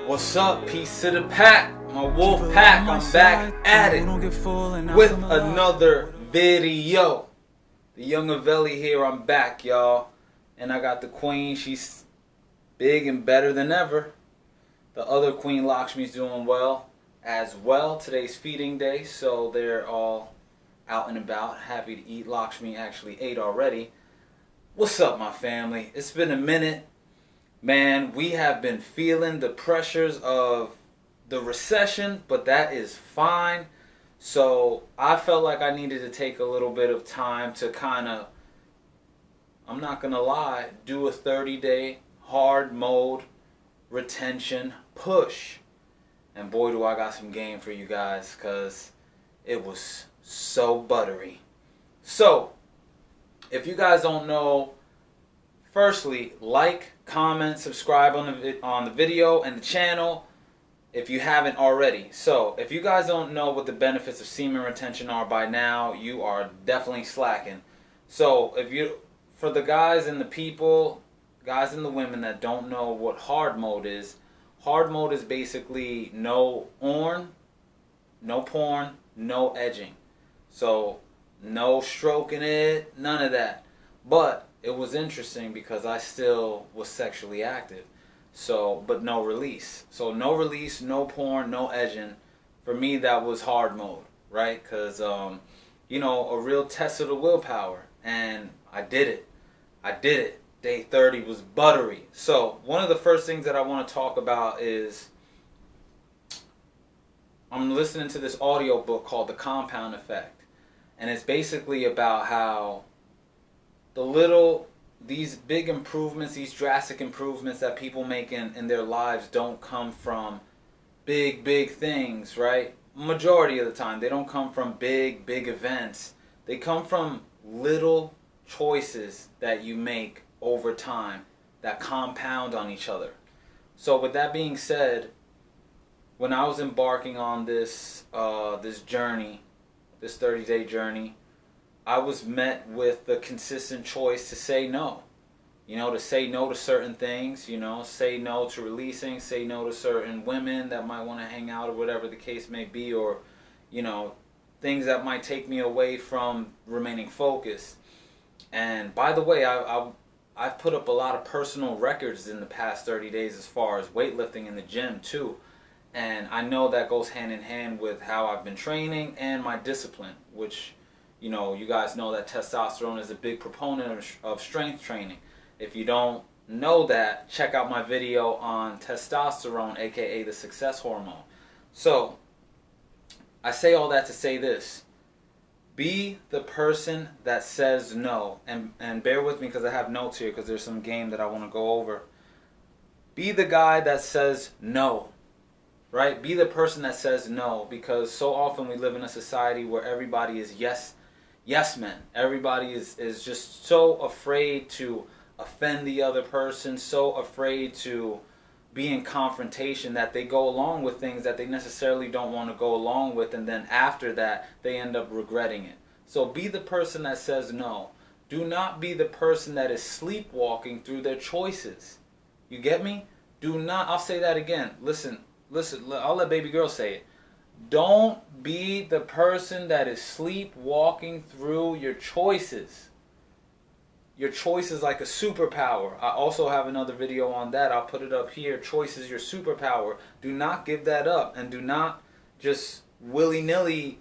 What's up? Peace to the pack. My wolf pack. I'm back at it with another video. The Yungavelle here. I'm back, y'all. And I got the queen. She's big and better than ever. The other queen, Lakshmi's doing well as well. Today's feeding day, so they're all out and about, happy to eat. Lakshmi actually ate already. What's up, my family? It's been a minute. Man, we have been feeling the pressures of the recession, but that is fine. So I felt like I needed to take a little bit of time to kind of, I'm not going to lie, do a 30-day hard mode retention push. And boy, do I got some game for you guys, because it was so buttery. So, if you guys don't know, firstly, like, comment, subscribe on the video and the channel if you haven't already. So, if you guys don't know what the benefits of semen retention are by now, you are definitely slacking. So, for the guys and the people, guys and the women that don't know what hard mode is basically no porn, no edging. So, no stroking it, none of that. But it was interesting because I still was sexually active. So, but no release. So no release, no porn, no edging. For me, that was hard mode, right? Because, you know, a real test of the willpower. And I did it. Day 30 was buttery. So one of the first things that I want to talk about is I'm listening to this audio book called The Compound Effect. And it's basically about how these big improvements, these drastic improvements that people make in their lives don't come from big things, right? Majority of the time, they don't come from big events. They come from little choices that you make over time that compound on each other. So with that being said, when I was embarking on this journey, this 30-day journey, I was met with the consistent choice to say no. You know, to say no to certain things, you know, say no to releasing, say no to certain women that might want to hang out or whatever the case may be, or, you know, things that might take me away from remaining focused. And by the way, I've put up a lot of personal records in the past 30 days as far as weightlifting in the gym too. And I know that goes hand in hand with how I've been training and my discipline, which, you know, you guys know that testosterone is a big proponent of strength training. If you don't know that, check out my video on testosterone, aka the success hormone. So, I say all that to say this. Be the person that says no. And bear with me because I have notes here because there's some game that I want to go over. Be the guy that says no. Right? Be the person that says no, because so often we live in a society where everybody is yes men. Everybody is just so afraid to offend the other person, so afraid to be in confrontation that they go along with things that they necessarily don't want to go along with, and then after that they end up regretting it. So be the person that says no. Do not be the person that is sleepwalking through their choices. You get me? Do not, I'll say that again. Listen, I'll let baby girl say it. Don't be the person that is sleepwalking through your choices. Your choice is like a superpower. I also have another video on that. I'll put it up here. Choice is your superpower. Do not give that up, and do not just willy-nilly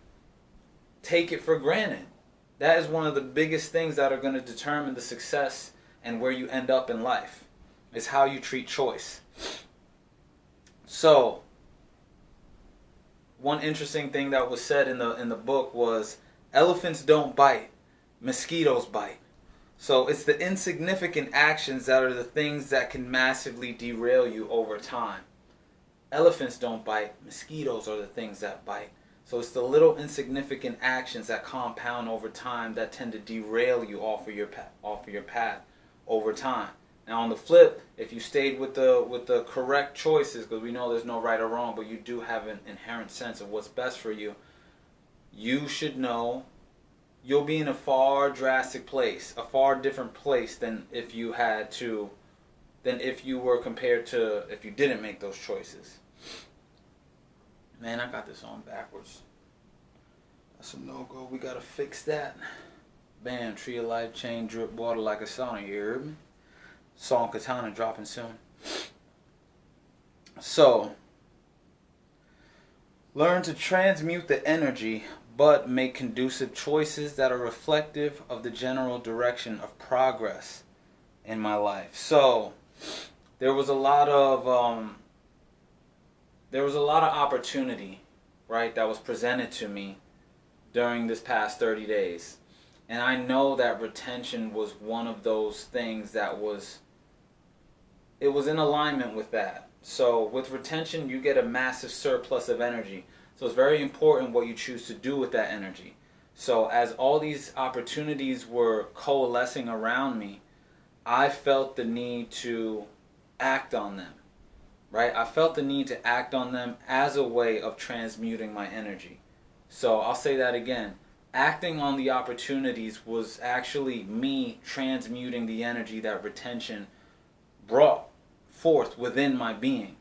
take it for granted. That is one of the biggest things that are going to determine the success and where you end up in life. Is how you treat choice. So, one interesting thing that was said in the book was, elephants don't bite, mosquitoes bite. So it's the insignificant actions that are the things that can massively derail you over time. Elephants don't bite, mosquitoes are the things that bite. So it's the little insignificant actions that compound over time that tend to derail you off of your path over time. Now on the flip, if you stayed with the correct choices, because we know there's no right or wrong, but you do have an inherent sense of what's best for you, you should know you'll be in a far drastic place, a far different place than if you had to than if you were compared to if you didn't make those choices. Man, I got this on backwards. That's a no-go. We gotta fix that. Bam, Tree of Life, chain, drip water like a sauna. You heard me? Song Katana dropping soon. So, learn to transmute the energy, but make conducive choices that are reflective of the general direction of progress in my life. So, there was a lot of opportunity, right, that was presented to me during this past 30 days. And I know that retention was one of those things that was in alignment with that. So with retention, you get a massive surplus of energy. So it's very important what you choose to do with that energy. So as all these opportunities were coalescing around me, I felt the need to act on them, right? I felt the need to act on them as a way of transmuting my energy. So I'll say that again. Acting on the opportunities was actually me transmuting the energy that retention brought forth within my being.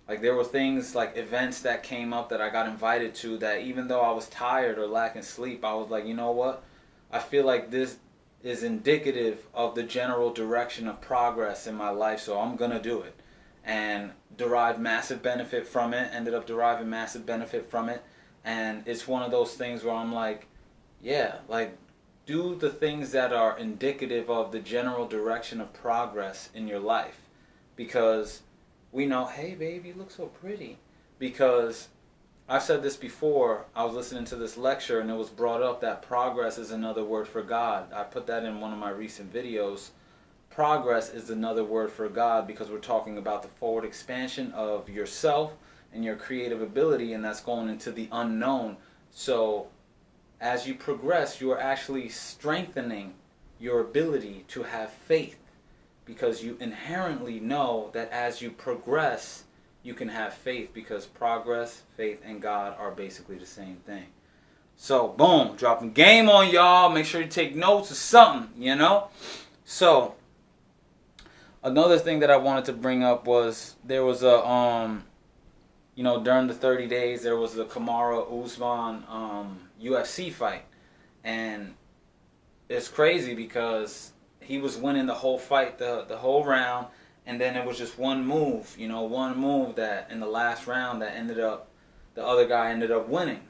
Like there were things like events that came up that I got invited to that even though I was tired or lacking sleep, I was like, you know what? I feel like this is indicative of the general direction of progress in my life, so I'm gonna do it. And derived massive benefit from it, ended up deriving massive benefit from it. And it's one of those things where I'm like, yeah, like do the things that are indicative of the general direction of progress in your life. Because we know, hey babe, you look so pretty. Because I've said this before, I was listening to this lecture and it was brought up that progress is another word for God. I put that in one of my recent videos. Progress is another word for God because we're talking about the forward expansion of yourself and your creative ability, and that's going into the unknown. So as you progress, you are actually strengthening your ability to have faith because you inherently know that as you progress, you can have faith because progress, faith, and God are basically the same thing. So, boom, dropping game on y'all. Make sure you take notes or something, you know? So, another thing that I wanted to bring up was there was a, during the 30 days, there was the KORRA Usman UFC fight. And it's crazy because he was winning the whole fight, the whole round. And then it was just one move, one move that in the last round that the other guy ended up winning,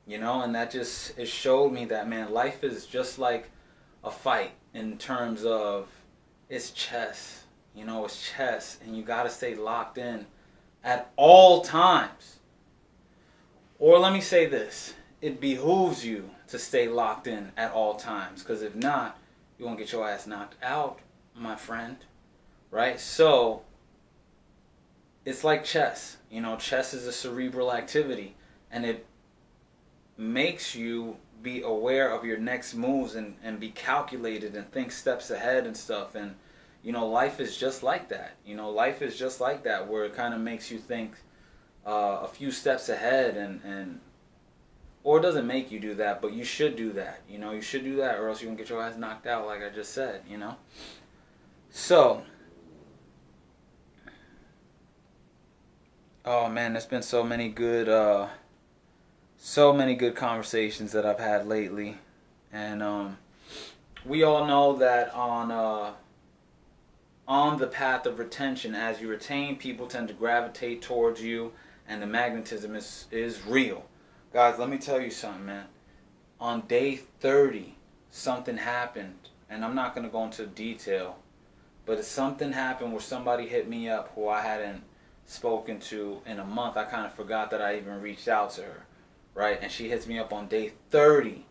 and that just, it showed me that, man, life is just like a fight in terms of it's chess, it's chess, and you got to stay locked in at all times. Or let me say this, it behooves you to stay locked in at all times, because if not, you're going to get your ass knocked out, my friend. Right? So, it's like chess. Chess is a cerebral activity. And it makes you be aware of your next moves and be calculated and think steps ahead and stuff. And, life is just like that. Life is just like that, where it kind of makes you think a few steps ahead. Or it doesn't make you do that, but you should do that. You should do that or else you're going to get your ass knocked out, like I just said, So, oh man, there's been so many good conversations that I've had lately, and we all know that on the path of retention, as you retain, people tend to gravitate towards you, and the magnetism is real. Guys, let me tell you something, man. On day 30, something happened, and I'm not going to go into detail, but something happened where somebody hit me up who I hadn't spoken to in a month. I kind of forgot that I even reached out to her, right? And she hits me up on day 30.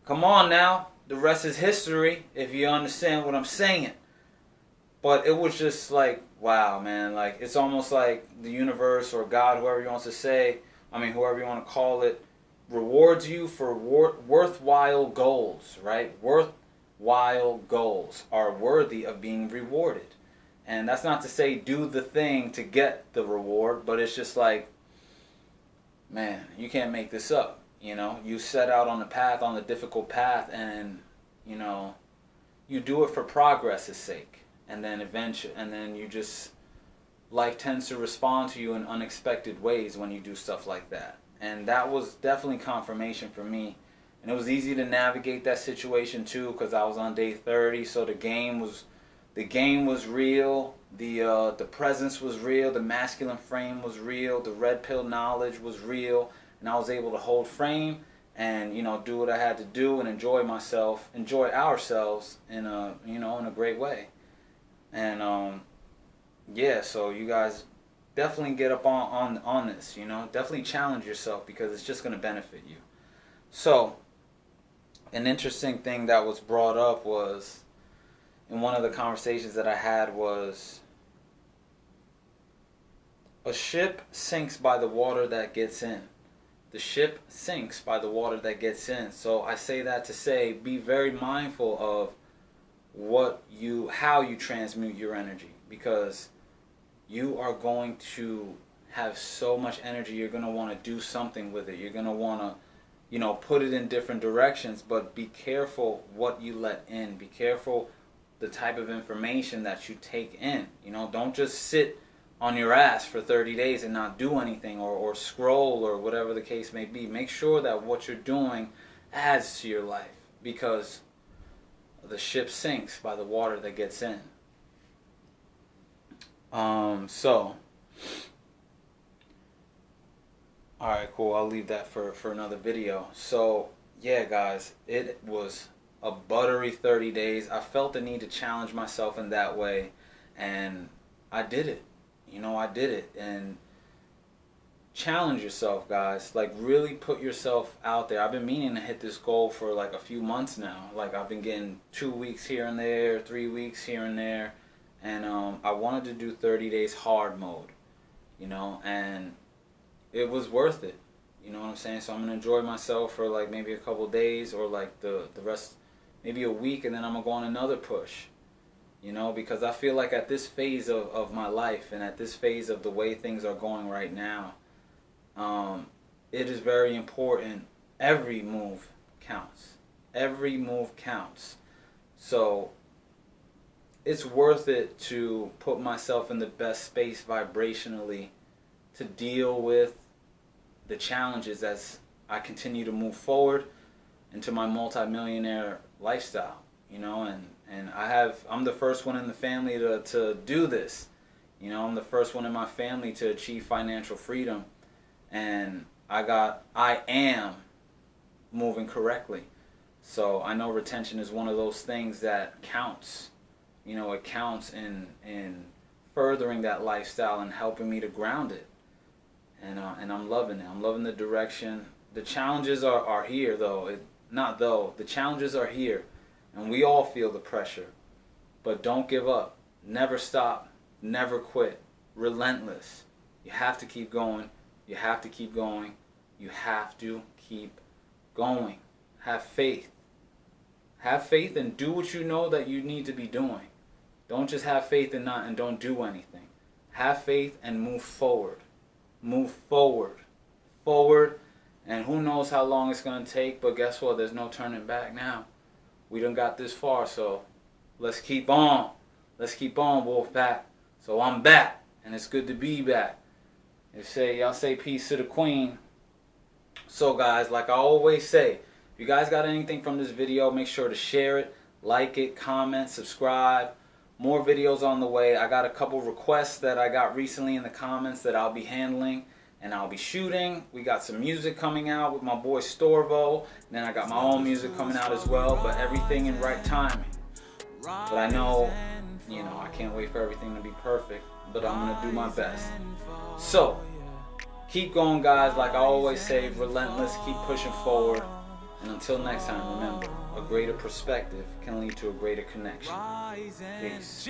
Come on now. The rest is history, if you understand what I'm saying. But it was just like, wow, man. Like, it's almost like the universe or God, whoever you want to say, whoever you want to call it, rewards you for worthwhile goals, right? Worthwhile goals are worthy of being rewarded. And that's not to say do the thing to get the reward, but it's just like, man, you can't make this up. You set out on the path, on the difficult path, and, you do it for progress's sake. and then you just, life tends to respond to you in unexpected ways when you do stuff like that. And that was definitely confirmation for me. And it was easy to navigate that situation too, because I was on day 30, so the game was real, the presence was real, the masculine frame was real, the red pill knowledge was real, and I was able to hold frame and, you know, do what I had to do and enjoy ourselves in a, you know, in a great way. And yeah, so you guys definitely get up on this, you know, definitely challenge yourself, because it's just going to benefit you. So an interesting thing that was brought up was, in one of the conversations that I had, was a ship sinks by the water that gets in. The ship sinks by the water that gets in. So I say that to say, be very mindful of how you transmute your energy, because you are going to have so much energy. You're going to want to do something with it. You're going to want to, you know, put it in different directions, but be careful what you let in. Be careful the type of information that you take in. You know, don't just sit on your ass for 30 days and not do anything, or scroll, or whatever the case may be. Make sure that what you're doing adds to your life, because the ship sinks by the water that gets in. So alright, cool, I'll leave that for another video. So yeah, guys, it was a buttery 30 days. I felt the need to challenge myself in that way, and I did it. You know, I did it. And challenge yourself, guys. Like, really put yourself out there. I've been meaning to hit this goal for like a few months now. Like, I've been getting 2 weeks here and there, 3 weeks here and there, and I wanted to do 30 days hard mode, you know, and it was worth it. You know what I'm saying? So I'm gonna enjoy myself for like maybe a couple days, or like the rest, maybe a week, and then I'm gonna go on another push. You know, because I feel like at this phase of my life, and at this phase of the way things are going right now, it is very important. Every move counts. Every move counts. So it's worth it to put myself in the best space vibrationally to deal with the challenges as I continue to move forward into my multi-millionaire lifestyle. You know, and I'm the first one in the family to do this. You know, I'm the first one in my family to achieve financial freedom, and I am moving correctly. So I know retention is one of those things that counts. You know, it counts in furthering that lifestyle and helping me to ground it. And I'm loving it. I'm loving the direction. The challenges are here, though. The challenges are here. And we all feel the pressure. But don't give up. Never stop. Never quit. Relentless. You have to keep going. You have to keep going. You have to keep going. Have faith. Have faith and do what you know that you need to be doing. Don't just have faith and don't do anything. Have faith and move forward. Move forward. Forward. And who knows how long it's going to take, but guess what? There's no turning back now. We done got this far, so let's keep on. Let's keep on, Wolfpack. So I'm back, and it's good to be back. Y'all say peace to the queen. So guys, like I always say, if you guys got anything from this video, make sure to share it, like it, comment, subscribe. More videos on the way. I got a couple requests that I got recently in the comments that I'll be handling and I'll be shooting. We got some music coming out with my boy Storvo. And then I got my own music coming out as well, but everything in right timing. But I know, you know, I can't wait for everything to be perfect, but I'm going to do my best. So, keep going, guys. Like I always say, relentless, keep pushing forward. And until next time, remember, a greater perspective can lead to a greater connection. Peace.